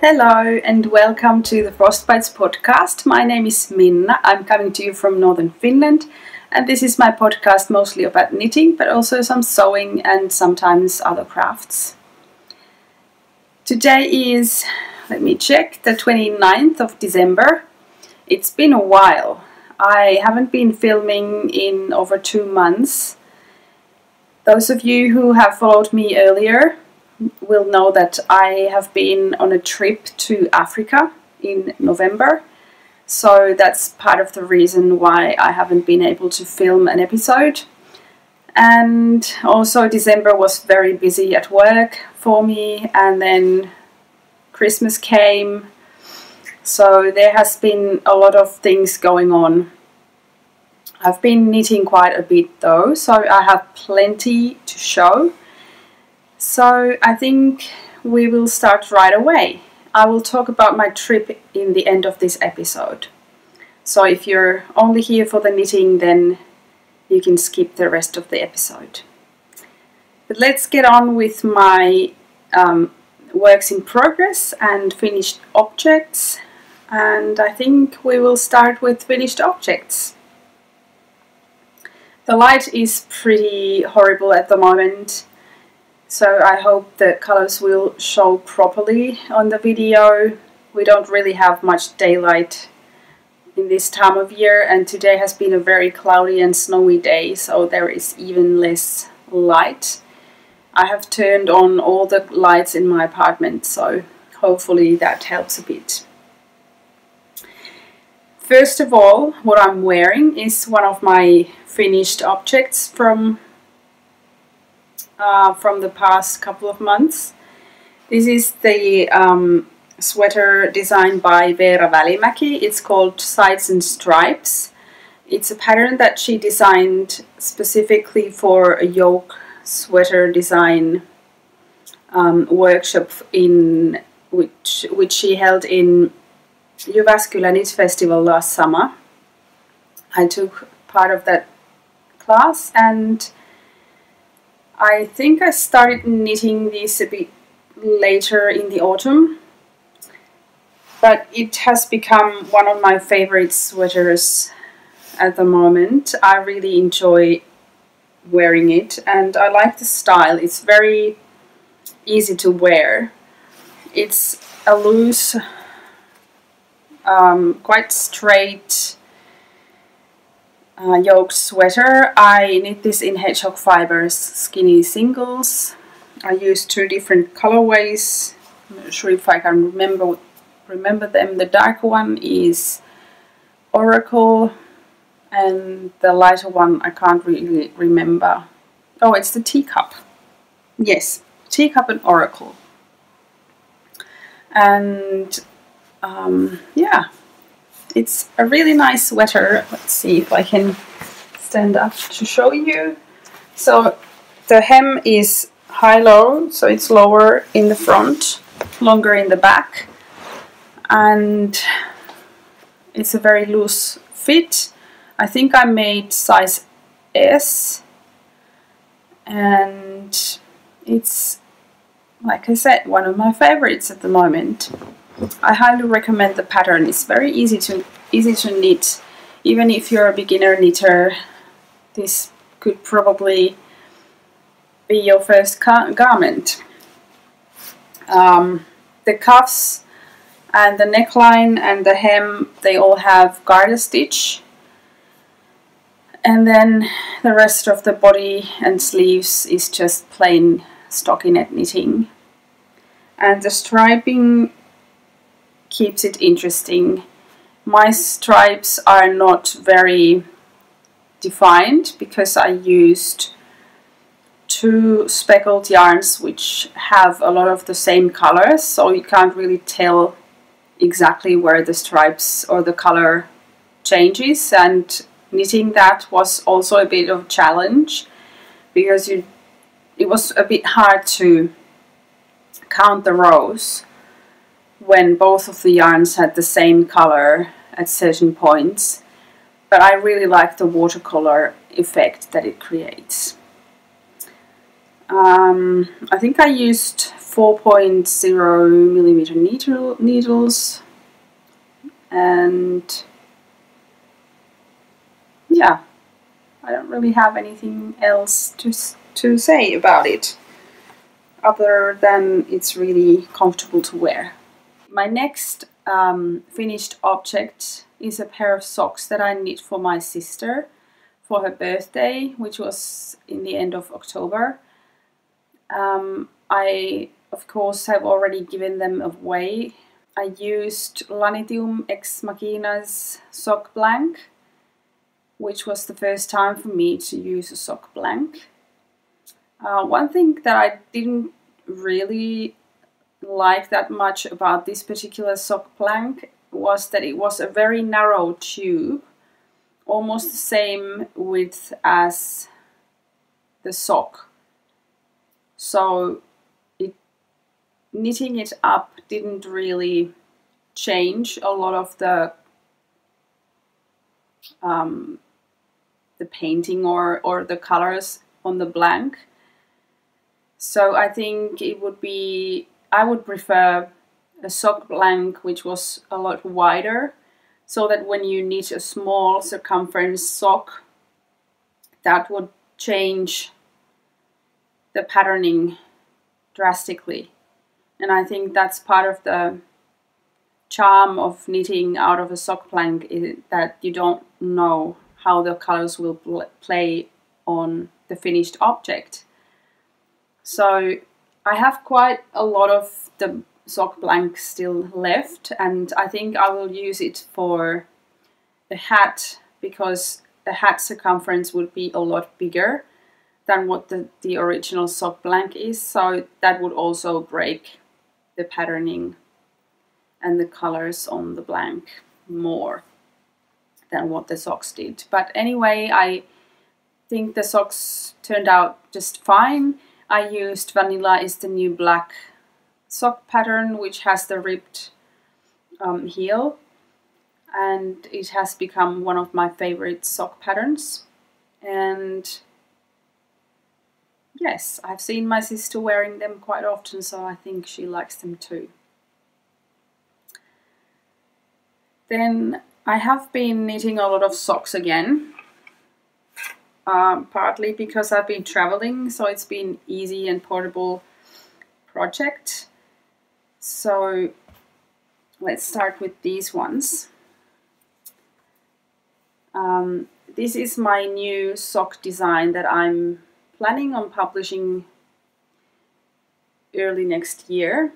Hello and welcome to the Frostbites podcast. My name is Minna. I'm coming to you from northern Finland, and this is my podcast mostly about knitting, but also some sewing and sometimes other crafts. Today is, let me check, the 29th of December. It's been a while. I haven't been filming in over 2 months. Those of you who have followed me earlier will know that I have been on a trip to Africa in November, so that's part of the reason why I haven't been able to film an episode. And also December was very busy at work for me, and then Christmas came, so there has been a lot of things going on. I've been knitting quite a bit though, so I have plenty to show. So I think we will start right away. I will talk about my trip in the end of this episode. So if you're only here for the knitting, then you can skip the rest of the episode. But let's get on with my works in progress and finished objects. And I think we will start with finished objects. The light is pretty horrible at the moment, so I hope the colors will show properly on the video. We don't really have much daylight in this time of year, and today has been a very cloudy and snowy day, so there is even less light. I have turned on all the lights in my apartment, so hopefully that helps a bit. First of all, what I'm wearing is one of my finished objects from the past couple of months. This is the sweater designed by Veera Välimäki. It's called Sides and Stripes. It's a pattern that she designed specifically for a yoke sweater design workshop in which she held in Jyväskylä Knit Festival last summer. I took part of that class, and I think I started knitting this a bit later in the autumn, but it has become one of my favorite sweaters at the moment. I really enjoy wearing it, and I like the style. It's very easy to wear. It's a loose, quite straight yoke sweater. I knit this in Hedgehog Fibers skinny singles. I use 2 different colorways. I'm not sure if I can remember them. The darker one is Oracle, and the lighter one I can't really remember. Oh, it's the Teacup. Yes, Teacup and Oracle. And yeah, it's a really nice sweater. Let's see if I can stand up to show you. So the hem is high-low, so it's lower in the front, longer in the back, and it's a very loose fit. I think I made size S, and it's, like I said, one of my favorites at the moment. I highly recommend the pattern. It's very easy to knit. Even if you're a beginner knitter, this could probably be your first garment. The cuffs and the neckline and the hem, they all have garter stitch, and then the rest of the body and sleeves is just plain stockinette knitting, and the striping keeps it interesting. My stripes are not very defined because I used 2 speckled yarns which have a lot of the same colors, so you can't really tell exactly where the stripes or the color changes, and knitting that was also a bit of a challenge because it was a bit hard to count the rows when both of the yarns had the same color at certain points, but I really like the watercolor effect that it creates. I think I used 4.0 millimeter needles, and yeah, I don't really have anything else to say about it other than it's really comfortable to wear. My next finished object is a pair of socks that I knit for my sister for her birthday, which was in the end of October. I of course have already given them away. I used Lanitium Ex Machina's sock blank, which was the first time for me to use a sock blank. One thing that I didn't really like that much about this particular sock blank was that it was a very narrow tube, almost the same width as the sock. So knitting it up didn't really change a lot of the painting or the colors on the blank. So I think I would prefer a sock blank which was a lot wider, so that when you knit a small circumference sock, that would change the patterning drastically. And I think that's part of the charm of knitting out of a sock blank, is that you don't know how the colors will play on the finished object. So I have quite a lot of the sock blank still left, and I think I will use it for a hat, because the hat circumference would be a lot bigger than what the original sock blank is, so that would also break the patterning and the colors on the blank more than what the socks did. But anyway, I think the socks turned out just fine. I used Vanilla is the New Black sock pattern, which has the ribbed heel, and it has become one of my favorite sock patterns. And yes, I've seen my sister wearing them quite often, so I think she likes them too. Then I have been knitting a lot of socks again, partly because I've been traveling, so it's been easy and portable project. So let's start with these ones. This is my new sock design that I'm planning on publishing early next year.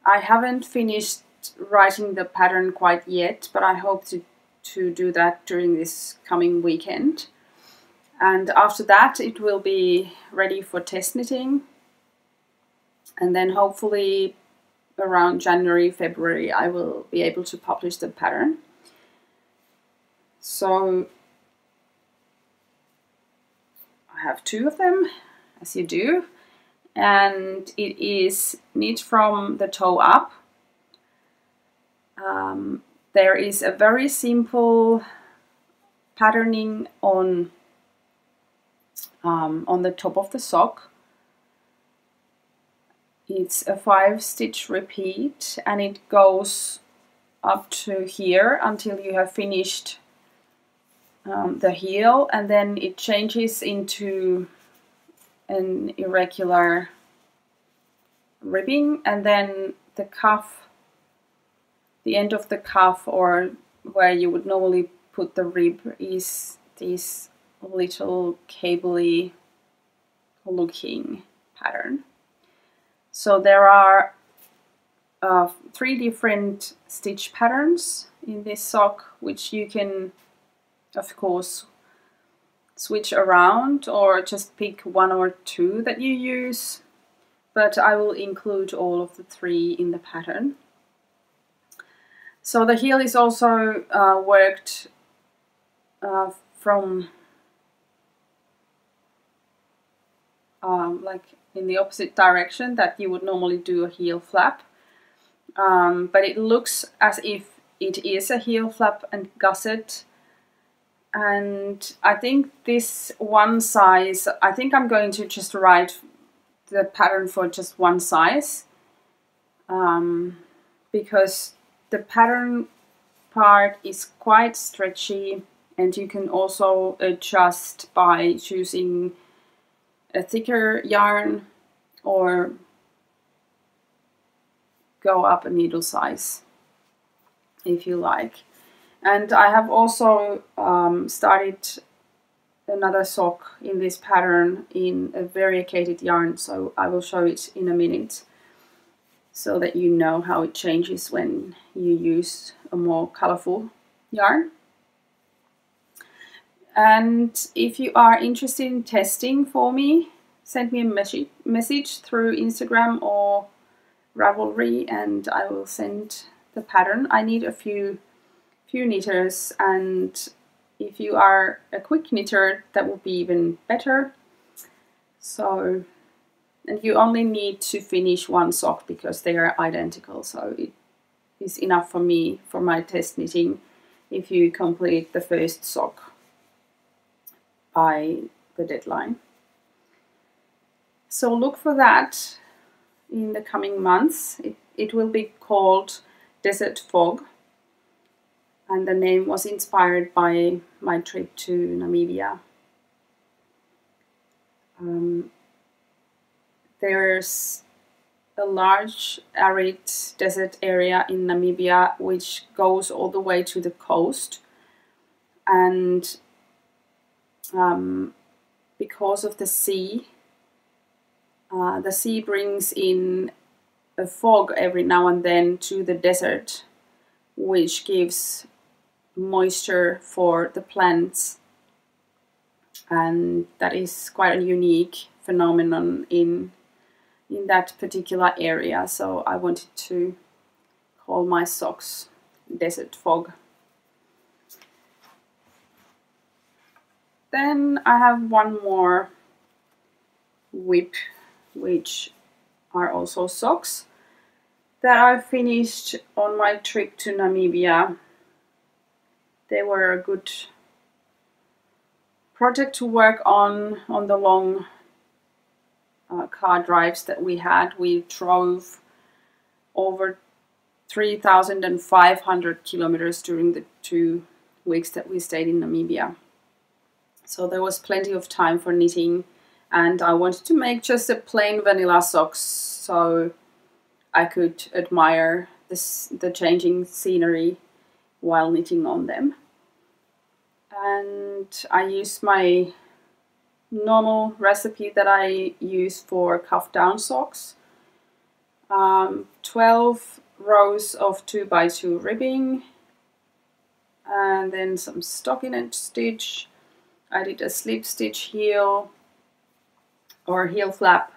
I haven't finished writing the pattern quite yet, but I hope to do that during this coming weekend. And after that it will be ready for test knitting, and then hopefully around January, February I will be able to publish the pattern. So I have two of them, as you do, and it is knit from the toe up. There is a very simple patterning on the top of the sock. It's a 5-stitch repeat, and it goes up to here until you have finished the heel, and then it changes into an irregular ribbing, and then the cuff, the end of the cuff, or where you would normally put the rib, is this little cable-y looking pattern. So there are 3 different stitch patterns in this sock, which you can of course switch around or just pick 1 or 2 that you use, but I will include all of the 3 in the pattern. So the heel is also worked from like in the opposite direction that you would normally do a heel flap. But it looks as if it is a heel flap and gusset. And I think this one size, I think I'm going to just write the pattern for just one size, because the pattern part is quite stretchy, and you can also adjust by choosing a thicker yarn or go up a needle size if you like. And I have also started another sock in this pattern in a variegated yarn, so I will show it in a minute so that you know how it changes when you use a more colorful yarn. And if you are interested in testing for me, send me a message through Instagram or Ravelry and I will send the pattern. I need a few knitters, and if you are a quick knitter, that would be even better. So, and you only need to finish one sock because they are identical, so it is enough for me for my test knitting if you complete the first sock by the deadline. So look for that in the coming months. It will be called Desert Fog, and the name was inspired by my trip to Namibia. There's a large arid desert area in Namibia which goes all the way to the coast, and because of the sea brings in a fog every now and then to the desert, which gives moisture for the plants, and that is quite a unique phenomenon in that particular area. So I wanted to call my socks Desert Fog. Then I have one more whip, which are also socks that I finished on my trip to Namibia. They were a good project to work on the long car drives that we had. We drove over 3,500 kilometers during the 2 weeks that we stayed in Namibia. So there was plenty of time for knitting, and I wanted to make just a plain vanilla socks so I could admire the changing scenery while knitting on them. And I used my normal recipe that I use for cuff down socks. 12 rows of 2x2 ribbing, and then some stockinette stitch. I did a slip stitch heel or heel flap,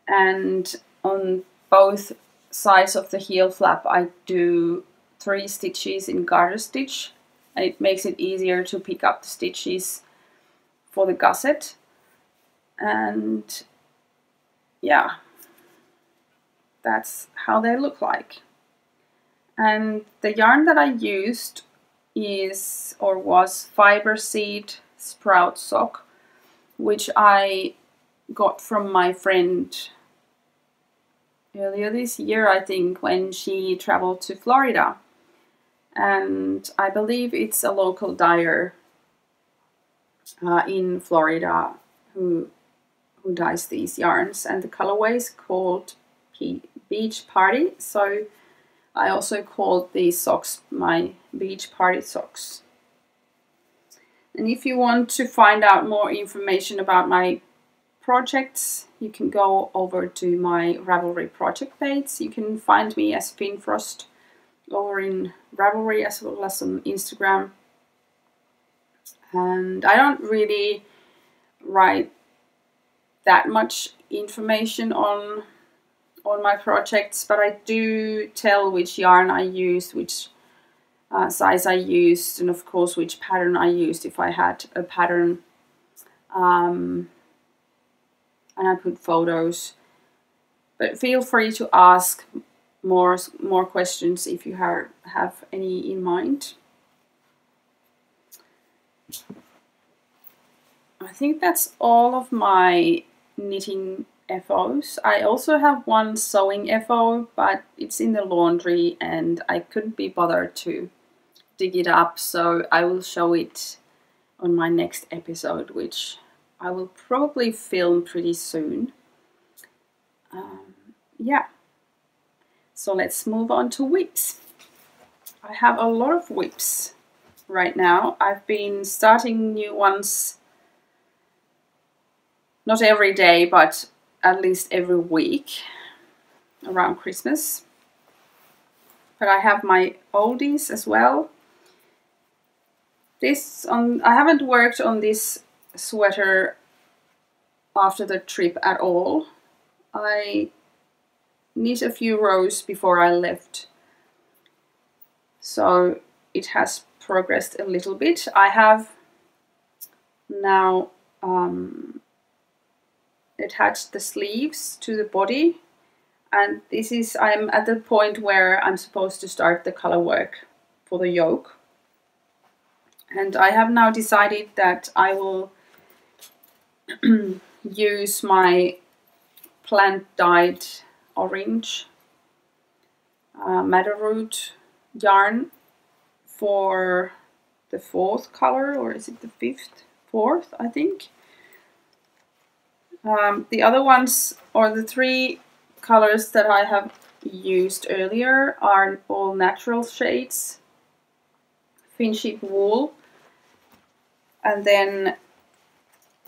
and on both sides of the heel flap I do 3 stitches in garter stitch, and it makes it easier to pick up the stitches for the gusset. And yeah, that's how they look like. And the yarn that I used is or was fiber seed sprout sock, which I got from my friend earlier this year, I think, when she traveled to Florida. And I believe it's a local dyer in Florida who dyes these yarns, and the colorway is called Beach Party. So I also called these socks my Beach Party socks. And if you want to find out more information about my projects, you can go over to my Ravelry project page. You can find me as Finfrost over in Ravelry as well as on Instagram. And I don't really write that much information on my projects, but I do tell which yarn I use, which size I used, and of course which pattern I used if I had a pattern, and I put photos. But feel free to ask more questions if you have any in mind. I think that's all of my knitting FOs. I also have one sewing FO, but it's in the laundry and I couldn't be bothered to dig it up, so I will show it on my next episode, which I will probably film pretty soon. Yeah, so let's move on to whips. I have a lot of whips right now. I've been starting new ones not every day, but at least every week around Christmas. But I have my oldies as well. I haven't worked on this sweater after the trip at all. I knit a few rows before I left, so it has progressed a little bit. I have now attached the sleeves to the body, and I'm at the point where I'm supposed to start the color work for the yoke. And I have now decided that I will use my plant dyed orange madder root yarn for the 4th color, or is it the 5th? 4th, I think. The other ones, or the 3 colors that I have used earlier, are all natural shades, Finchip wool, and then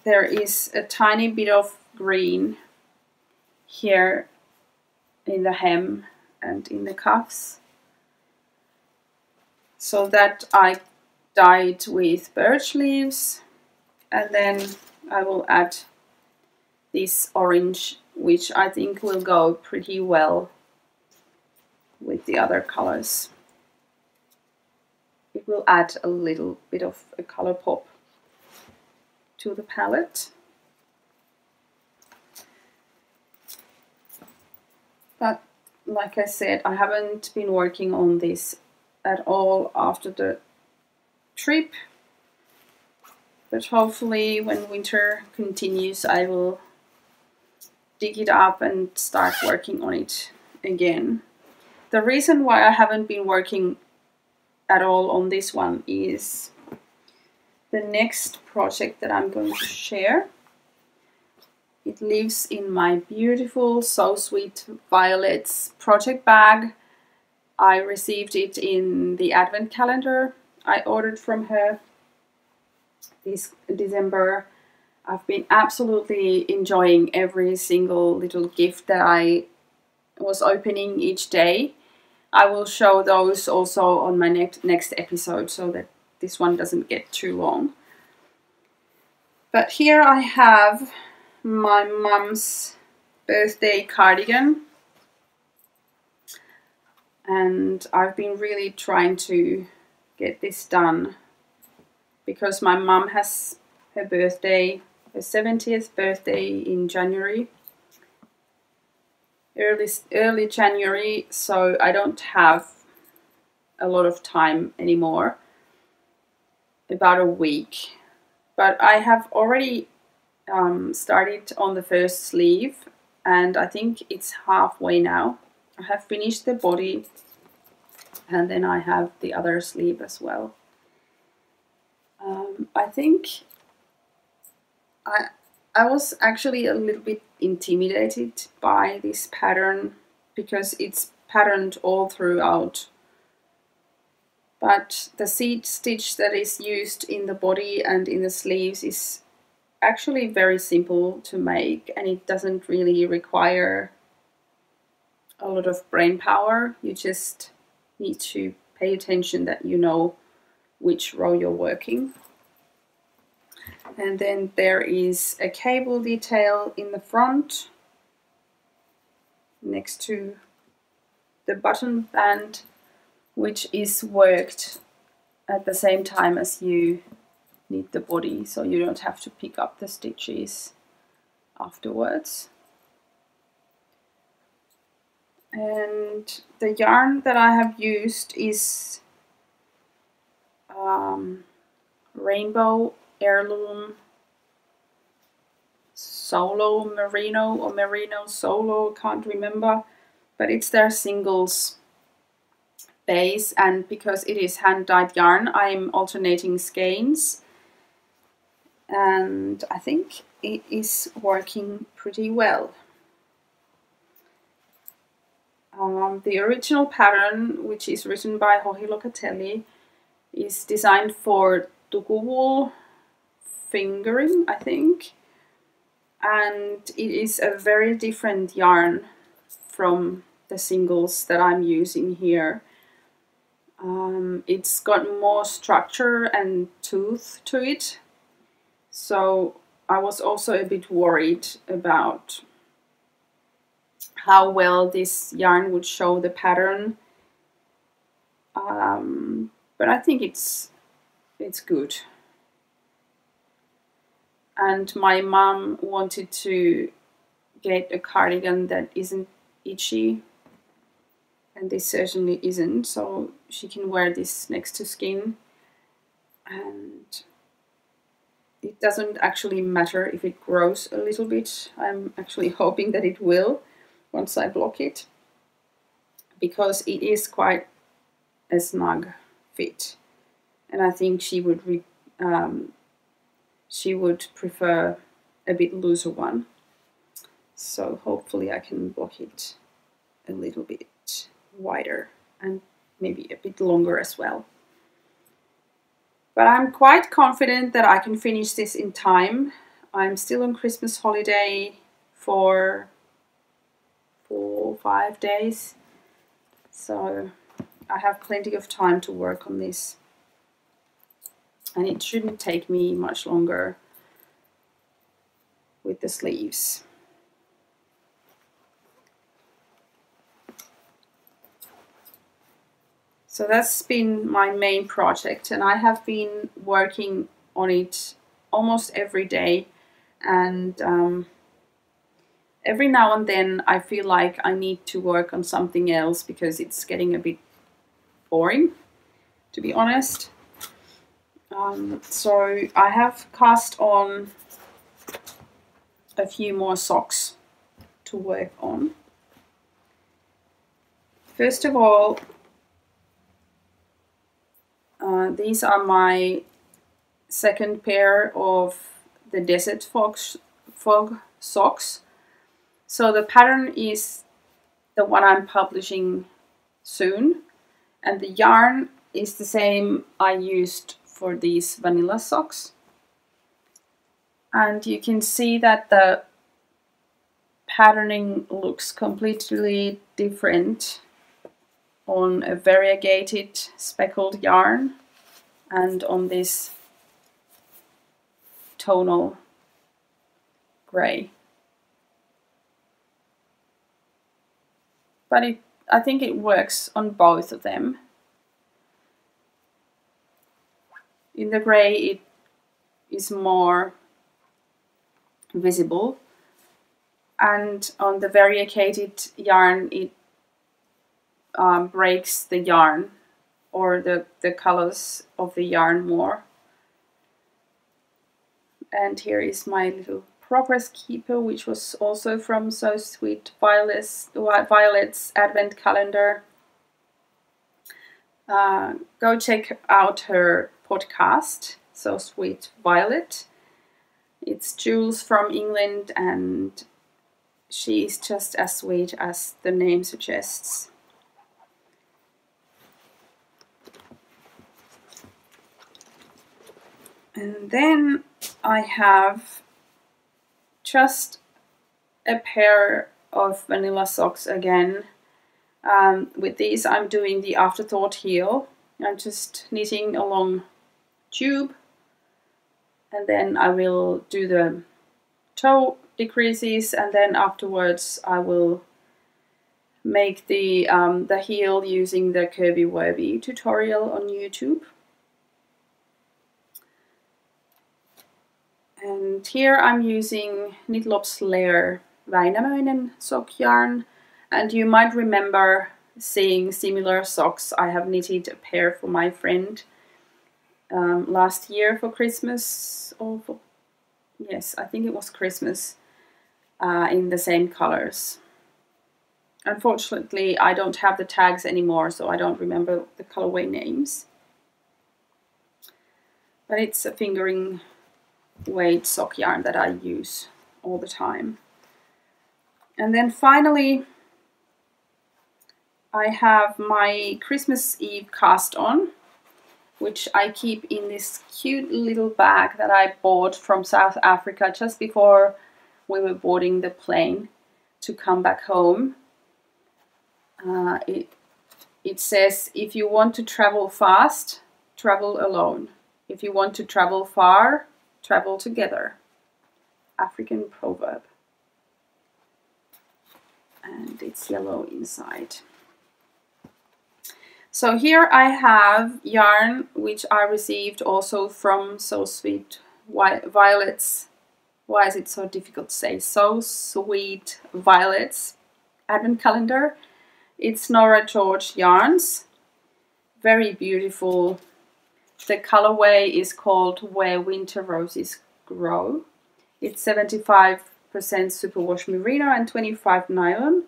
there is a tiny bit of green here in the hem and in the cuffs. So that I dyed with birch leaves, and then I will add this orange, which I think will go pretty well with the other colors. It will add a little bit of a color pop to the palette. But like I said, I haven't been working on this at all after the trip, but hopefully when winter continues I will dig it up and start working on it again. The reason why I haven't been working at all on this one is the next project that I'm going to share. It lives in my beautiful So Sweet Violets project bag. I received it in the advent calendar I ordered from her this December. I've been absolutely enjoying every single little gift that I was opening each day. I will show those also on my next episode, so that this one doesn't get too long. But here I have my mum's birthday cardigan, and I've been really trying to get this done because my mum has her birthday, her 70th birthday in January, early January, so I don't have a lot of time anymore, about a week. But I have already started on the first sleeve, and I think it's halfway now. I have finished the body, and then I have the other sleeve as well. I think I was actually a little bit intimidated by this pattern because it's patterned all throughout. But the seed stitch that is used in the body and in the sleeves is actually very simple to make, and it doesn't really require a lot of brain power. You just need to pay attention that you know which row you're working. And then there is a cable detail in the front next to the button band, which is worked at the same time as you knit the body, so you don't have to pick up the stitches afterwards. And the yarn that I have used is Rainbow Heirloom Solo Merino or Merino Solo, can't remember, but it's their singles base, and because it is hand-dyed yarn, I'm alternating skeins, and I think it is working pretty well. The original pattern, which is written by Joji Locatelli, is designed for Tuku wool fingering, I think, and it is a very different yarn from the singles that I'm using here. It's got more structure and tooth to it, so I was also a bit worried about how well this yarn would show the pattern, but I think it's good. And my mom wanted to get a cardigan that isn't itchy, and this certainly isn't, so she can wear this next to skin, and it doesn't actually matter if it grows a little bit. I'm actually hoping that it will once I block it, because it is quite a snug fit, and I think she would prefer a bit looser one, so hopefully I can block it a little bit wider and maybe a bit longer as well. But I'm quite confident that I can finish this in time. I'm still on Christmas holiday for 4 or 5 days, so I have plenty of time to work on this, and it shouldn't take me much longer with the sleeves. So that's been my main project, and I have been working on it almost every day, and every now and then I feel like I need to work on something else because it's getting a bit boring, to be honest. So I have cast on a few more socks to work on. First of all, these are my second pair of the Desert Fog socks. So the pattern is the one I'm publishing soon, and the yarn is the same I used for these vanilla socks. And you can see that the patterning looks completely different on a variegated speckled yarn and on this tonal grey. But I think it works on both of them. In the grey it is more visible, and on the variegated yarn it breaks the yarn or the colors of the yarn more. And here is my little progress keeper, which was also from So Sweet Violet's Advent Calendar. Go check out her podcast, So Sweet Violet. It's Jules from England, and she is just as sweet as the name suggests. And then I have just a pair of vanilla socks again. With these I'm doing the afterthought heel. I'm just knitting a long tube, and then I will do the toe decreases, and then afterwards I will make the heel using the Curvy Wurvy tutorial on YouTube. And here I'm using Knitlop's Layer Väinämöinen sock yarn, and you might remember seeing similar socks. I have knitted a pair for my friend last year for Christmas, or for, yes, I think it was Christmas, in the same colors. Unfortunately, I don't have the tags anymore, so I don't remember the colorway names. But it's a fingering weight sock yarn that I use all the time. And then finally, I have my Christmas Eve cast on, which I keep in this cute little bag that I bought from South Africa just before we were boarding the plane to come back home. It says, if you want to travel fast, travel alone. If you want to travel far, travel together. African proverb. And it's yellow inside. So here I have yarn which I received also from So Sweet Violets. Why is it so difficult to say? So Sweet Violets advent calendar. It's Nora George yarns. Very beautiful. The colorway is called Where Winter Roses Grow. It's 75% superwash merino and 25 nylon.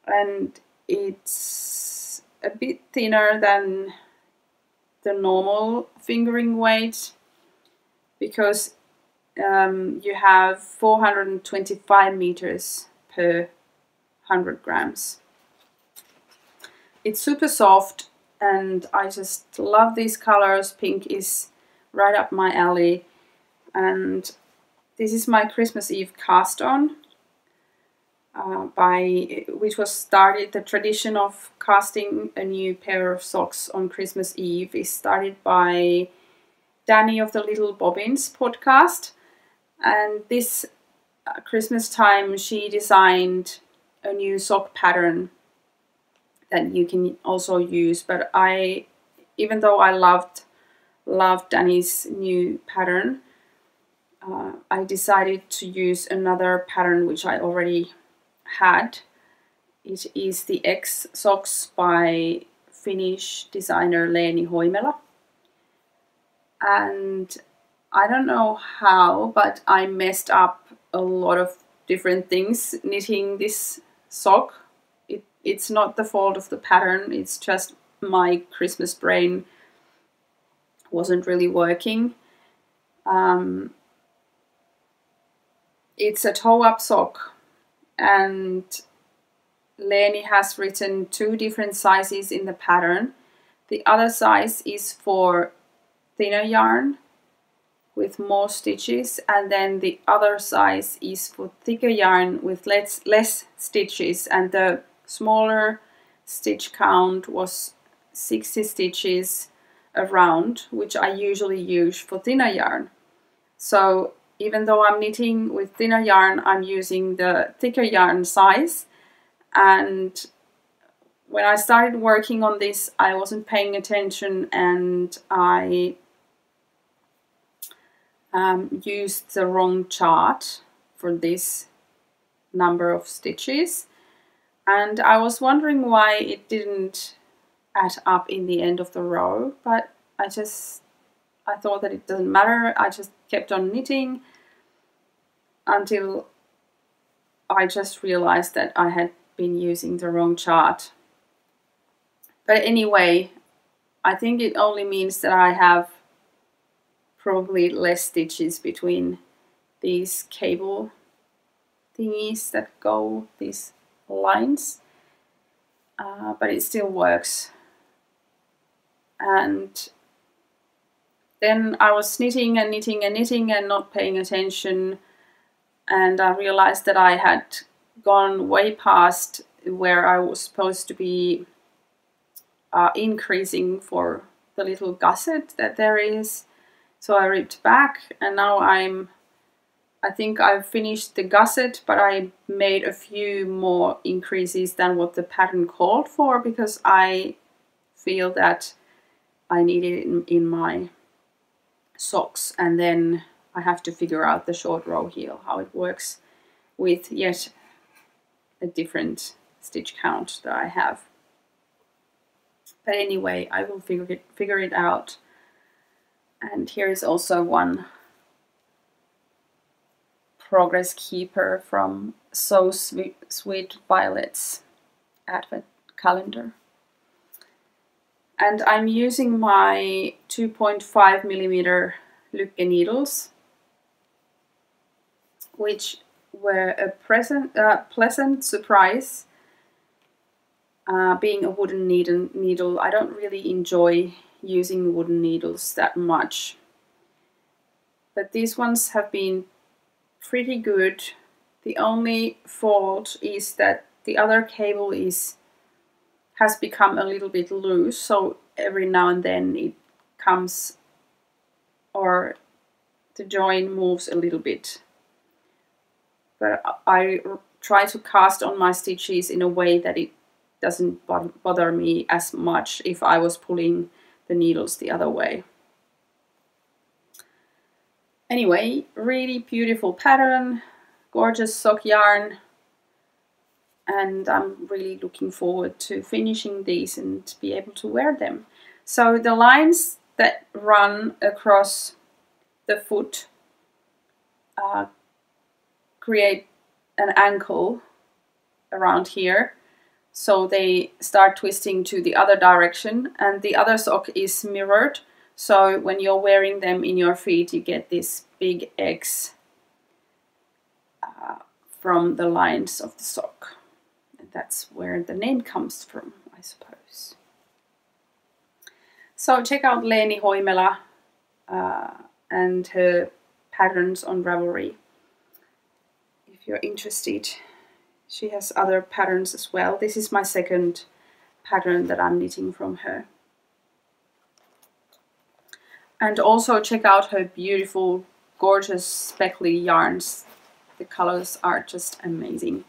And it's a bit thinner than the normal fingering weight because you have 425 meters per 100 grams. It's super soft and I just love these colors. Pink is right up my alley, and this is my Christmas Eve cast on which was started. The tradition of casting a new pair of socks on Christmas Eve is started by Danny of the Little Bobbins podcast, and this Christmas time she designed a new sock pattern that you can also use. But even though I loved Danny's new pattern, I decided to use another pattern which I already had. It is the X socks by Finnish designer Leeni Hoimela. And I don't know how, but I messed up a lot of different things knitting this sock. It's not the fault of the pattern, it's just my Christmas brain wasn't really working. It's a toe-up sock, and Leeni has written 2 different sizes in the pattern. The other size is for thinner yarn with more stitches, and then the other size is for thicker yarn with less stitches, and the smaller stitch count was 60 stitches around, which I usually use for thinner yarn. So even though I'm knitting with thinner yarn, I'm using the thicker yarn size. And when I started working on this, I wasn't paying attention, and I used the wrong chart for this number of stitches. And I was wondering why it didn't add up in the end of the row, but I thought that it doesn't matter. I just kept on knitting until I just realized that I had been using the wrong chart. But anyway, I think it only means that I have probably less stitches between these cable thingies that go, these lines, but it still works. And then I was knitting and knitting and knitting and not paying attention, and I realized that I had gone way past where I was supposed to be increasing for the little gusset that there is. So I ripped back, and now I think I've finished the gusset, but I made a few more increases than what the pattern called for, because I feel that I need it in my socks, and then I have to figure out the short row heel, how it works with yet a different stitch count that I have. But anyway, I will figure it out. And here is also one progress keeper from So Sweet Violet's advent calendar. And I'm using my 2.5mm Lykke needles, which were a pleasant surprise. Being a wooden needle, I don't really enjoy using wooden needles that much. But these ones have been pretty good. The only fault is that the other cable has become a little bit loose, so every now and then it comes, or the join moves a little bit. But I try to cast on my stitches in a way that it doesn't bother me as much if I was pulling the needles the other way. Anyway, really beautiful pattern, gorgeous sock yarn, and I'm really looking forward to finishing these and be able to wear them. So the lines that run across the foot create an ankle around here, so they start twisting to the other direction, and the other sock is mirrored, so when you're wearing them in your feet you get this big X from the lines of the sock. That's where the name comes from, I suppose. So check out Leeni Hoimela and her patterns on Ravelry if you're interested. She has other patterns as well. This is my second pattern that I'm knitting from her. And also check out her beautiful, gorgeous speckly yarns. The colors are just amazing.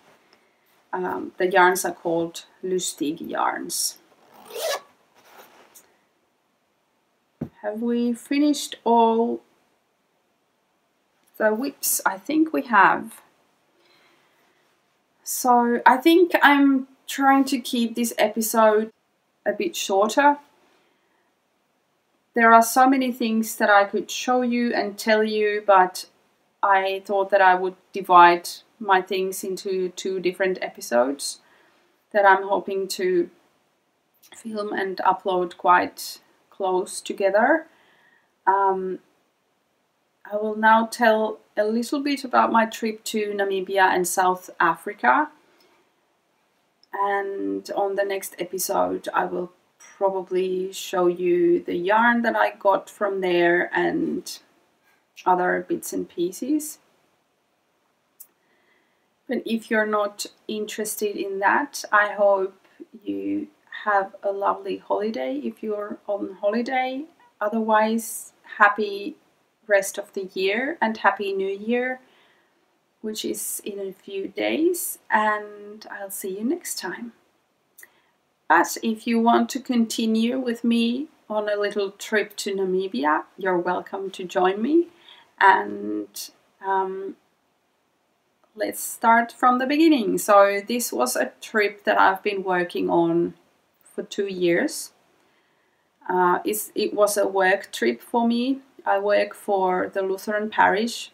The yarns are called Lustig yarns. Have we finished all the whips? I think we have. So I think I'm trying to keep this episode a bit shorter. There are so many things that I could show you and tell you, but I thought that I would divide my things into 2 different episodes that I'm hoping to film and upload quite close together. I will now tell a little bit about my trip to Namibia and South Africa. And on the next episode I will probably show you the yarn that I got from there and other bits and pieces. But if you're not interested in that, I hope you have a lovely holiday if you're on holiday. Otherwise, happy rest of the year and Happy New Year, which is in a few days, and I'll see you next time. But if you want to continue with me on a little trip to Namibia, you're welcome to join me. And let's start from the beginning. So this was a trip that I've been working on for 2 years. It was a work trip for me. I work for the Lutheran parish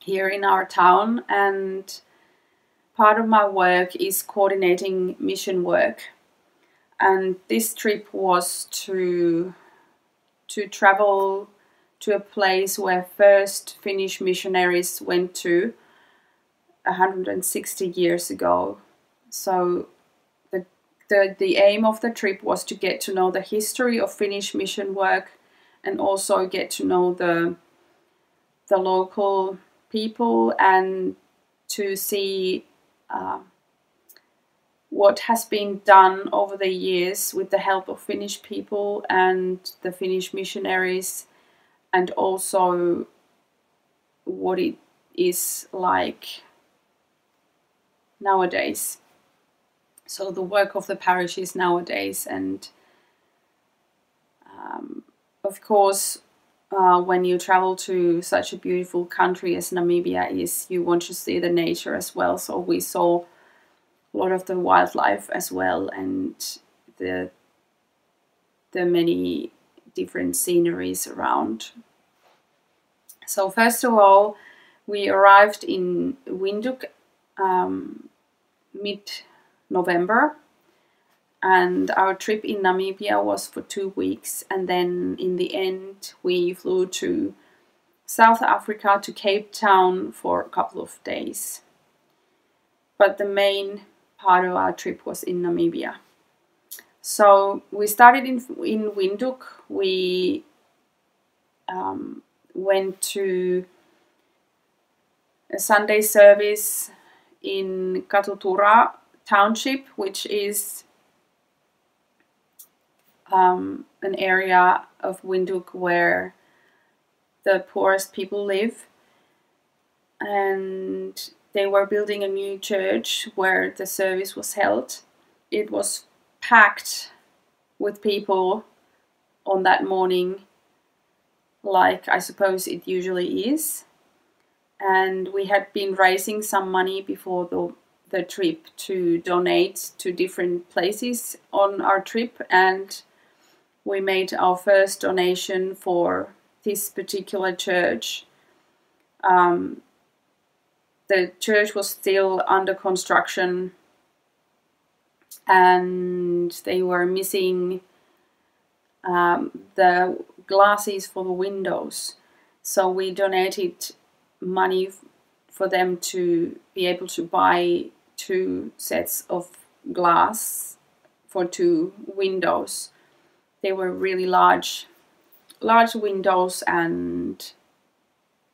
here in our town, and part of my work is coordinating mission work. And this trip was to travel to a place where first Finnish missionaries went to 160 years ago. So the aim of the trip was to get to know the history of Finnish mission work and also get to know the local people and to see what has been done over the years with the help of Finnish people and the Finnish missionaries, and also what it is like nowadays. So the work of the parishes nowadays, and of course when you travel to such a beautiful country as Namibia is, you want to see the nature as well. So we saw a lot of the wildlife as well, and the many different sceneries around. So first of all, we arrived in Windhoek mid-November, and our trip in Namibia was for 2 weeks, and then in the end we flew to South Africa, to Cape Town, for a couple of days. But the main part of our trip was in Namibia. So we started in Windhoek. We went to a Sunday service in Katutura Township, which is an area of Windhoek where the poorest people live. And they were building a new church where the service was held. It was packed with people on that morning, like I suppose it usually is. And we had been raising some money before the trip to donate to different places on our trip, and we made our first donation for this particular church. The church was still under construction, and they were missing the glasses for the windows. So we donated money for them to be able to buy 2 sets of glass for 2 windows. They were really large windows, and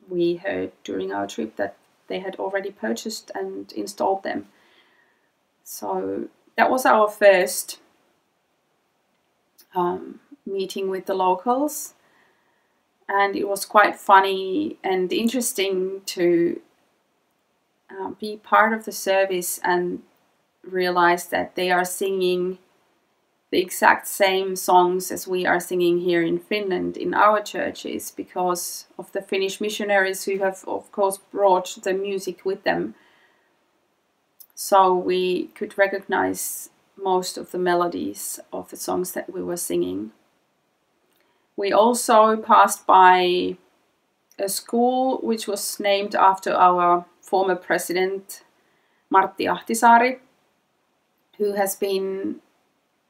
we heard during our trip that they had already purchased and installed them. So that was our first meeting with the locals, and it was quite funny and interesting to be part of the service and realize that they are singing the exact same songs as we are singing here in Finland in our churches, because of the Finnish missionaries who have of course brought the music with them. So we could recognize most of the melodies of the songs that we were singing. We also passed by a school which was named after our former president, Martti Ahtisaari, who has been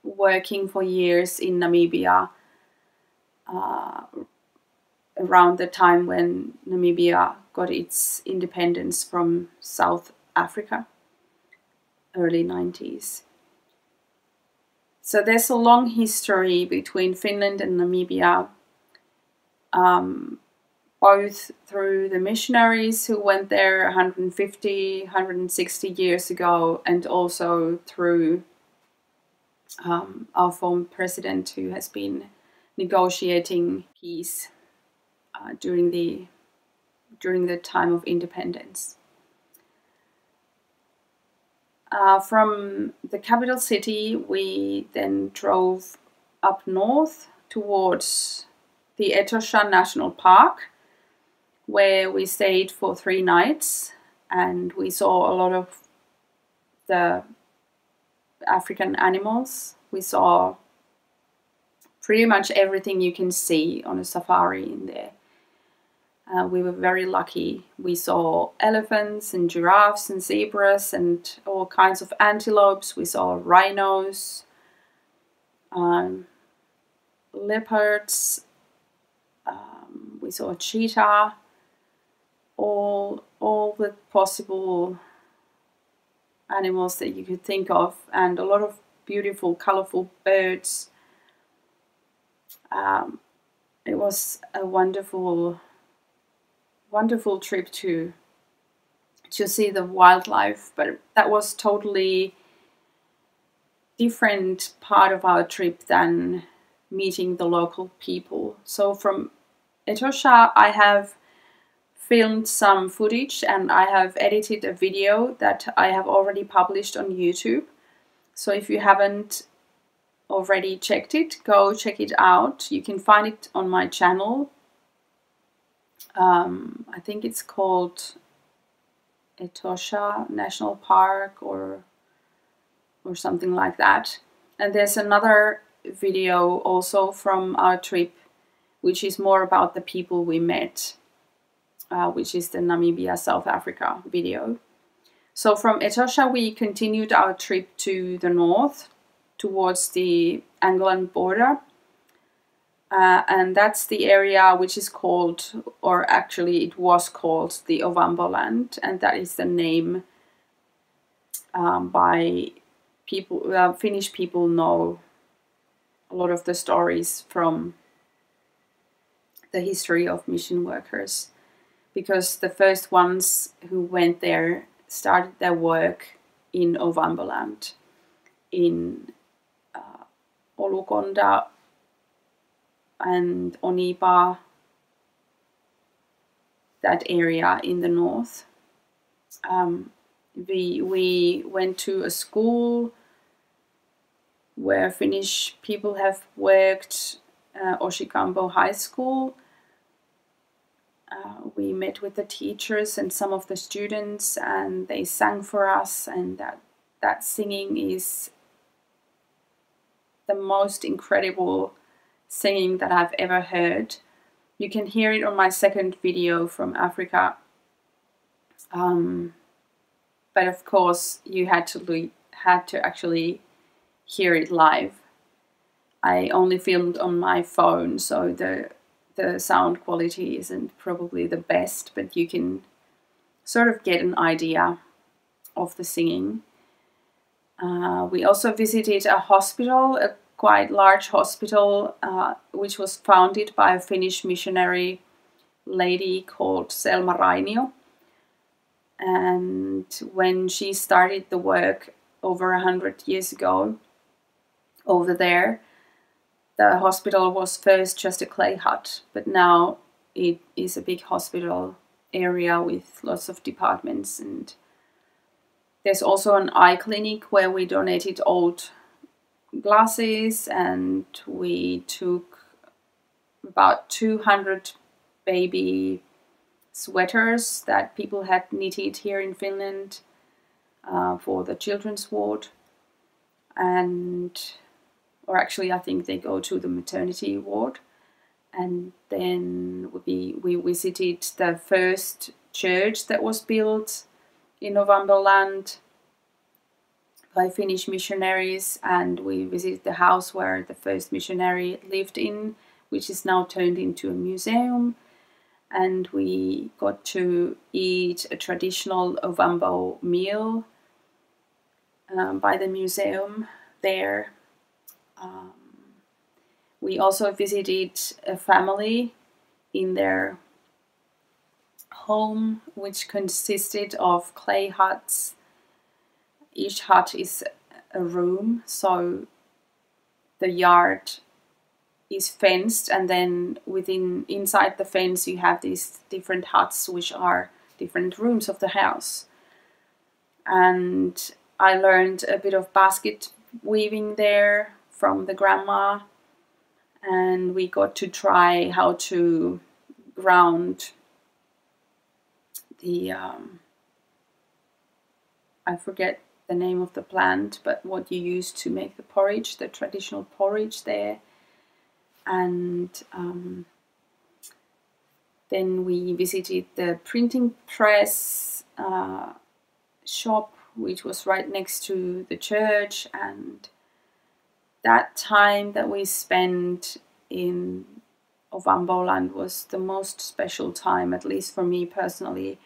working for years in Namibia around the time when Namibia got its independence from South Africa, early 90s. So there's a long history between Finland and Namibia, both through the missionaries who went there 150, 160 years ago, and also through our former president, who has been negotiating peace during the time of independence. From the capital city, we then drove up north towards the Etosha National Park, where we stayed for 3 nights, and we saw a lot of the African animals. We saw pretty much everything you can see on a safari in there. We were very lucky. We saw elephants and giraffes and zebras and all kinds of antelopes. We saw rhinos, leopards, we saw a cheetah, all the possible animals that you could think of, and a lot of beautiful, colorful birds. It was a wonderful trip to see the wildlife, but that was totally different part of our trip than meeting the local people. So from Etosha, I have filmed some footage and I have edited a video that I have already published on YouTube. So if you haven't already checked it, go check it out. You can find it on my channel, I think it's called Etosha National Park or something like that. And there's another video also from our trip, which is more about the people we met, which is the Namibia, South Africa video. So from Etosha, we continued our trip to the north towards the Angolan border. And that's the area which is called, or actually it was called, the Ovambo land. And that is the name by people, Finnish people know a lot of the stories from the history of mission workers, because the first ones who went there started their work in Ovambo land, in Olukonda and Onipa, that area in the north. We went to a school where Finnish people have worked, Oshikambo High School. We met with the teachers and some of the students, and they sang for us, and that singing is the most incredible singing that I've ever heard. You can hear it on my second video from Africa. But of course, you had to actually hear it live. I only filmed on my phone, so the sound quality isn't probably the best, but you can sort of get an idea of the singing. We also visited a hospital, a quite large hospital, which was founded by a Finnish missionary lady called Selma Rainio. And when she started the work over 100 years ago over there, the hospital was first just a clay hut, but now it is a big hospital area with lots of departments. And there's also an eye clinic where we donated old glasses, and we took about 200 baby sweaters that people had knitted here in Finland for the children's ward. Or actually I think they go to the maternity ward. And then we visited the first church that was built in Ovambo land by Finnish missionaries, and we visited the house where the first missionary lived in, which is now turned into a museum. And we got to eat a traditional Ovambo meal by the museum there. We also visited a family in their home, which consisted of clay huts. Each hut is a room, so the yard is fenced, and then inside the fence you have these different huts, which are different rooms of the house. And I learned a bit of basket weaving there from the grandma, and we got to try how to ground the I forget the name of the plant, but what you use to make the porridge, the traditional porridge there. And then we visited the printing press shop, which was right next to the church. And that time that we spent in Ovambo land was the most special time, at least for me personally,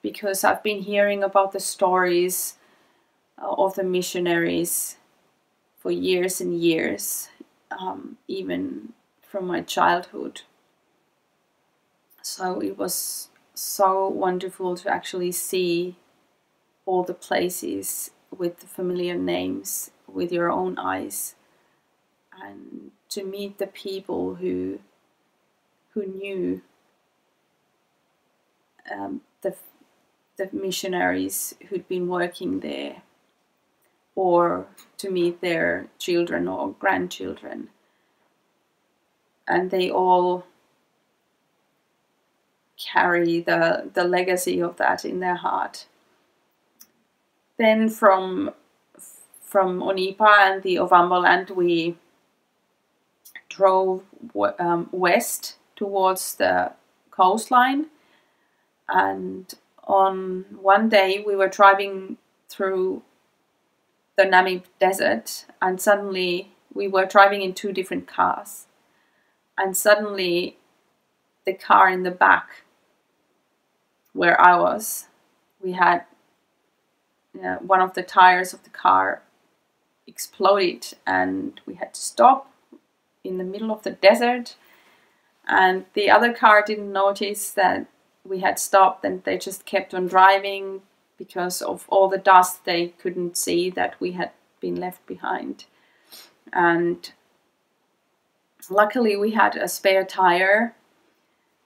because I've been hearing about the stories of the missionaries for years and years, even from my childhood. So it was so wonderful to actually see all the places with the familiar names with your own eyes, and to meet the people who knew the missionaries who'd been working there, or to meet their children or grandchildren. And they all carry the legacy of that in their heart. Then from Onipa and the Ovamboland, we drove west towards the coastline, and on one day we were driving through the Namib desert, and suddenly we were driving in 2 different cars, and suddenly the car in the back where I was, we had one of the tires of the car exploded, and we had to stop in the middle of the desert, and the other car didn't notice that we had stopped, and they just kept on driving. Because of all the dust, they couldn't see that we had been left behind. And luckily we had a spare tire,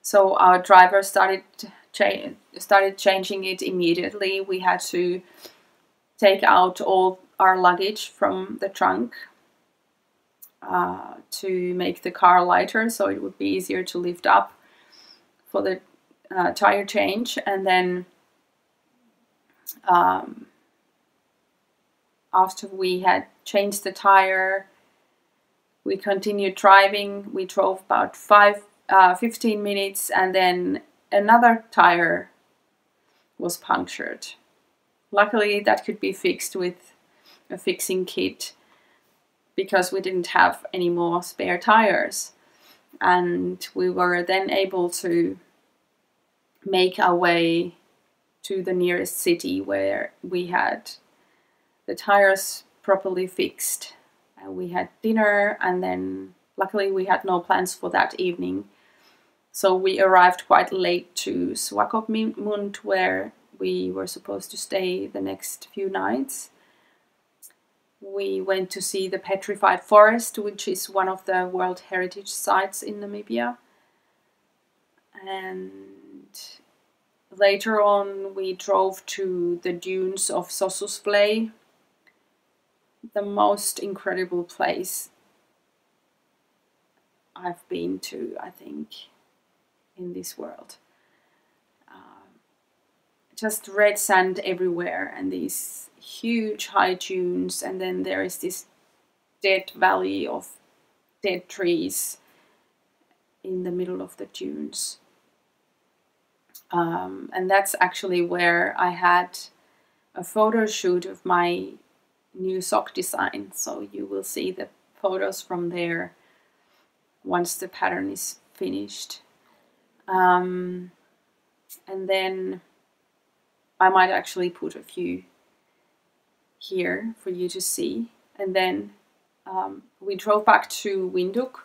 so our driver started changing it immediately. We had to take out all our luggage from the trunk to make the car lighter, so it would be easier to lift up for the tire change. And then after we had changed the tire, we continued driving. We drove about 15 minutes, and then another tire was punctured. Luckily, that could be fixed with a fixing kit, because we didn't have any more spare tires. And we were then able to make our way to the nearest city where we had the tires properly fixed. We had dinner, and then luckily we had no plans for that evening. So we arrived quite late to Swakopmund, where we were supposed to stay the next few nights. We went to see the Petrified Forest, which is one of the World Heritage Sites in Namibia. And later on we drove to the dunes of Sossusvlei, the most incredible place I've been to, I think, in this world. Just red sand everywhere, and these huge high dunes, and then there is this dead valley of dead trees in the middle of the dunes. And that's actually where I had a photo shoot of my new sock design, so you will see the photos from there once the pattern is finished. And then I might actually put a few here for you to see. And then we drove back to Windhoek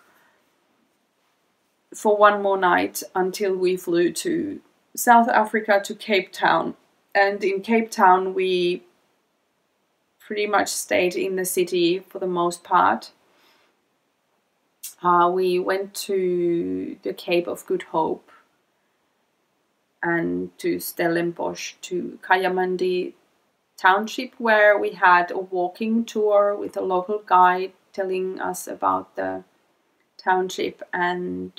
for one more night until we flew to South Africa, to Cape Town. And in Cape Town we pretty much stayed in the city for the most part. We went to the Cape of Good Hope and to Stellenbosch, to Kayamandi township, where we had a walking tour with a local guide telling us about the township, and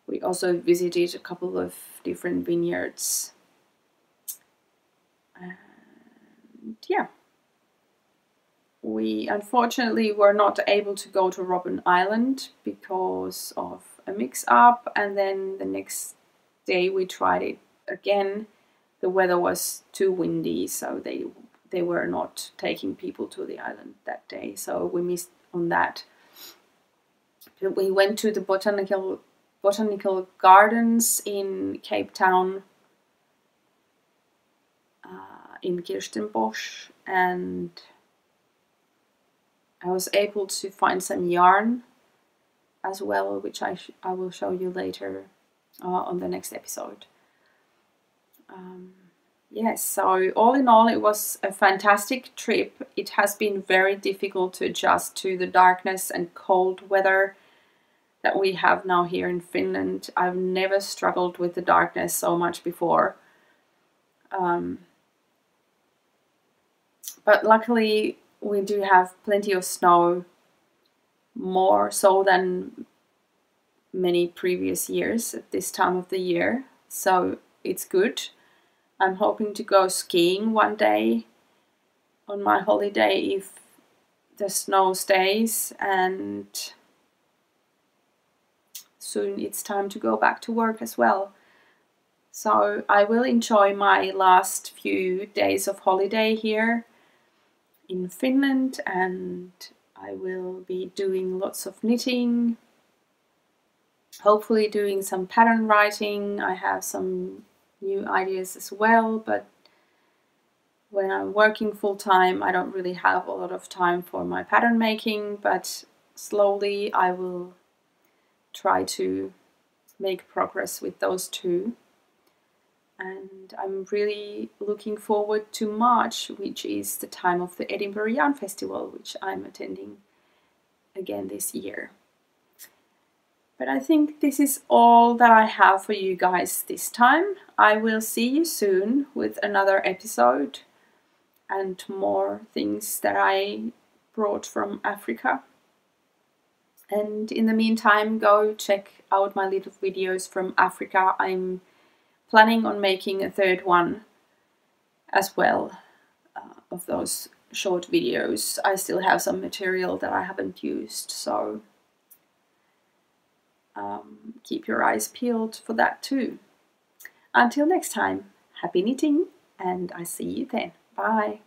we also visited a couple of different vineyards. And yeah, we unfortunately were not able to go to Robben Island because of a mix-up, and then the next day we tried it again. The weather was too windy, so they were not taking people to the island that day, so we missed on that. We went to the botanical gardens in Cape Town, in Kirstenbosch, and I was able to find some yarn as well, which I will show you later on the next episode. Yes, so all in all, it was a fantastic trip. It has been very difficult to adjust to the darkness and cold weather that we have now here in Finland. I've never struggled with the darkness so much before. But luckily we do have plenty of snow, more so than many previous years at this time of the year, so it's good. I'm hoping to go skiing one day on my holiday if the snow stays, and soon it's time to go back to work as well. So I will enjoy my last few days of holiday here in Finland, and I will be doing lots of knitting, hopefully doing some pattern writing. I have some new ideas as well, but when I'm working full-time, I don't really have a lot of time for my pattern making, but slowly I will try to make progress with those two. And I'm really looking forward to March, which is the time of the Edinburgh Yarn Festival, which I'm attending again this year. But I think this is all that I have for you guys this time. I will see you soon with another episode and more things that I brought from Africa. And in the meantime, go check out my little videos from Africa. I'm planning on making a third one as well of those short videos. I still have some material that I haven't used, so keep your eyes peeled for that too. Until next time, happy knitting, and I see you then. Bye.